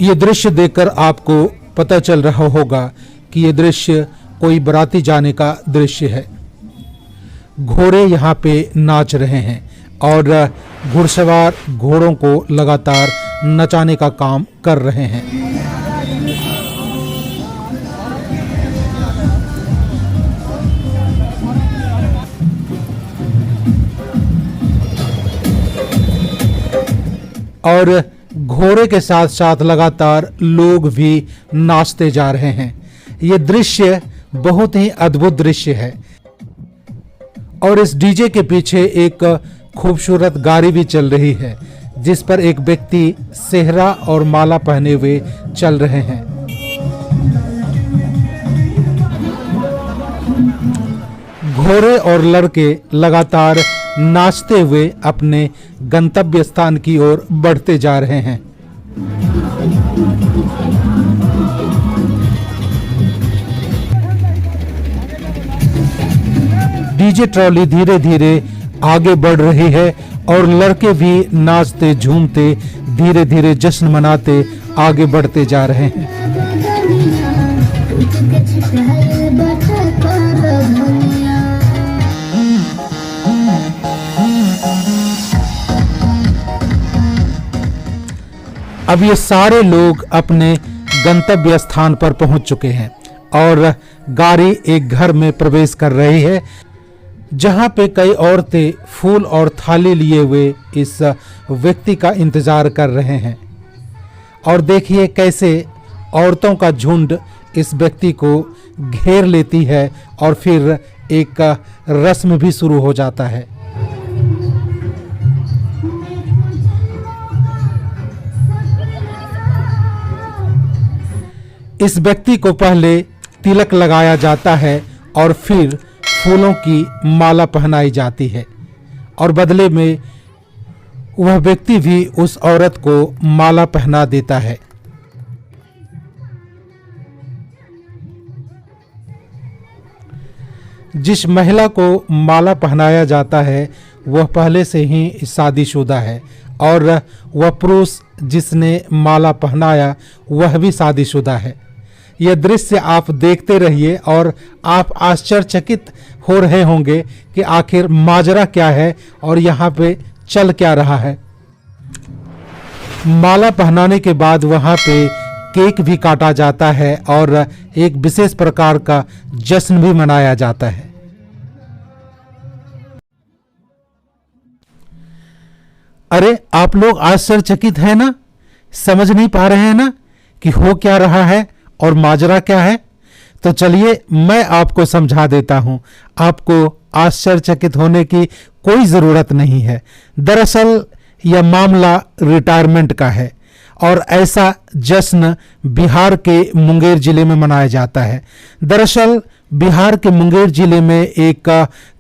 ये दृश्य देखकर आपको पता चल रहा होगा कि ये दृश्य कोई बाराती जाने का दृश्य है। घोड़े यहाँ पे नाच रहे हैं और घुड़सवार घोड़ों को लगातार नचाने का काम कर रहे हैं। और घोड़े के साथ साथ लगातार लोग भी नाचते जा रहे हैं। ये दृश्य बहुत ही अद्भुत दृश्य है। और इस डीजे के पीछे एक खूबसूरत गाड़ी भी चल रही है, जिस पर एक व्यक्ति सेहरा और माला पहने हुए चल रहे हैं। घोड़े और लड़के लगातार नाचते हुए अपने गंतव्य स्थान की ओर बढ़ते जा रहे हैं। डीजे ट्रॉली धीरे धीरे आगे बढ़ रही है और लड़के भी नाचते झूमते धीरे धीरे जश्न मनाते आगे बढ़ते जा रहे हैं। अब ये सारे लोग अपने गंतव्य स्थान पर पहुंच चुके हैं और गाड़ी एक घर में प्रवेश कर रही है, जहां पे कई औरतें फूल और थाली लिए हुए इस व्यक्ति का इंतजार कर रहे हैं। और देखिए कैसे औरतों का झुंड इस व्यक्ति को घेर लेती है और फिर एक रस्म भी शुरू हो जाता है। इस व्यक्ति को पहले तिलक लगाया जाता है और फिर फूलों की माला पहनाई जाती है और बदले में वह व्यक्ति भी उस औरत को माला पहना देता है। जिस महिला को माला पहनाया जाता है वह पहले से ही शादीशुदा है और वह पुरुष जिसने माला पहनाया वह भी शादीशुदा है। यह दृश्य आप देखते रहिए और आप आश्चर्यचकित हो रहे होंगे कि आखिर माजरा क्या है और यहाँ पे चल क्या रहा है। माला पहनाने के बाद वहाँ पे केक भी काटा जाता है और एक विशेष प्रकार का जश्न भी मनाया जाता है। अरे आप लोग आश्चर्यचकित हैं ना, समझ नहीं पा रहे हैं ना कि हो क्या रहा है और माजरा क्या है। तो चलिए मैं आपको समझा देता हूं। आपको आश्चर्यचकित होने की कोई ज़रूरत नहीं है। दरअसल यह मामला रिटायरमेंट का है और ऐसा जश्न बिहार के मुंगेर जिले में मनाया जाता है। दरअसल बिहार के मुंगेर जिले में एक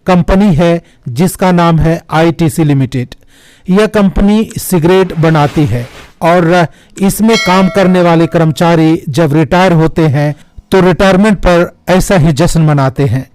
कंपनी है जिसका नाम है आईटीसी लिमिटेड। यह कंपनी सिगरेट बनाती है और इसमें काम करने वाले कर्मचारी जब रिटायर होते हैं तो रिटायरमेंट पर ऐसा ही जश्न मनाते हैं।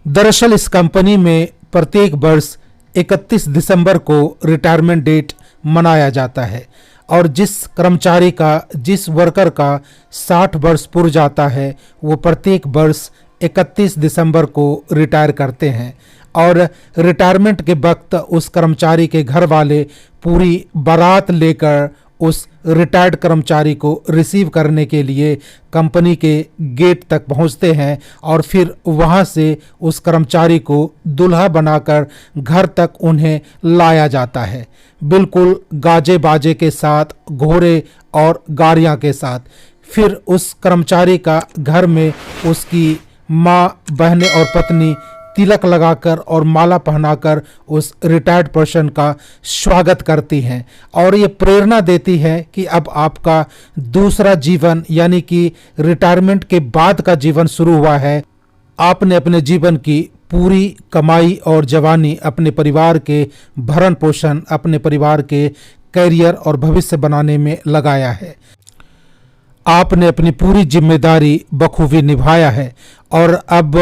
दरअसल इस कंपनी में प्रत्येक वर्ष 31 दिसंबर को रिटायरमेंट डेट मनाया जाता है और जिस कर्मचारी का, जिस वर्कर का 60 वर्ष पूरा जाता है वो प्रत्येक वर्ष 31 दिसंबर को रिटायर करते हैं। और रिटायरमेंट के वक्त उस कर्मचारी के घर वाले पूरी बारात लेकर उस रिटायर्ड कर्मचारी को रिसीव करने के लिए कंपनी के गेट तक पहुंचते हैं और फिर वहां से उस कर्मचारी को दूल्हा बनाकर घर तक उन्हें लाया जाता है, बिल्कुल गाजे बाजे के साथ, घोड़े और गाड़ियां के साथ। फिर उस कर्मचारी का घर में उसकी माँ, बहनें और पत्नी तिलक लगाकर और माला पहनाकर उस रिटायर्ड पर्सन का स्वागत करती हैं और ये प्रेरणा देती है कि अब आपका दूसरा जीवन यानी कि रिटायरमेंट के बाद का जीवन शुरू हुआ है। आपने अपने जीवन की पूरी कमाई और जवानी अपने परिवार के भरण पोषण, अपने परिवार के करियर और भविष्य बनाने में लगाया है। आपने अपनी पूरी जिम्मेदारी बखूबी निभाया है और अब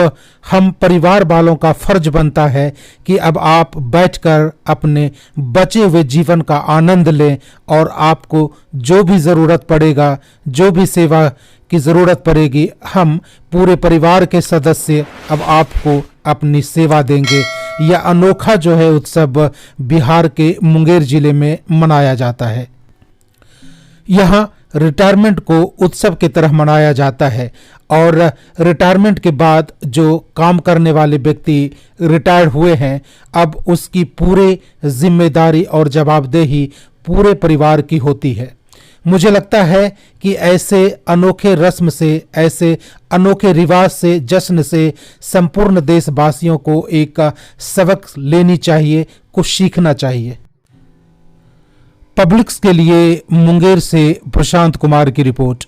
हम परिवार वालों का फर्ज बनता है कि अब आप बैठकर अपने बचे हुए जीवन का आनंद लें और आपको जो भी ज़रूरत पड़ेगा, जो भी सेवा की ज़रूरत पड़ेगी, हम पूरे परिवार के सदस्य अब आपको अपनी सेवा देंगे। यह अनोखा जो है उत्सव बिहार के मुंगेर जिले में मनाया जाता है। यहाँ रिटायरमेंट को उत्सव की तरह मनाया जाता है और रिटायरमेंट के बाद जो काम करने वाले व्यक्ति रिटायर हुए हैं, अब उसकी पूरे जिम्मेदारी और जवाबदेही पूरे परिवार की होती है। मुझे लगता है कि ऐसे अनोखे रस्म से, ऐसे अनोखे रिवाज से, जश्न से संपूर्ण देशवासियों को एक सबक लेनी चाहिए, कुछ सीखना चाहिए। पब्लिक्स के लिए मुंगेर से प्रशांत कुमार की रिपोर्ट।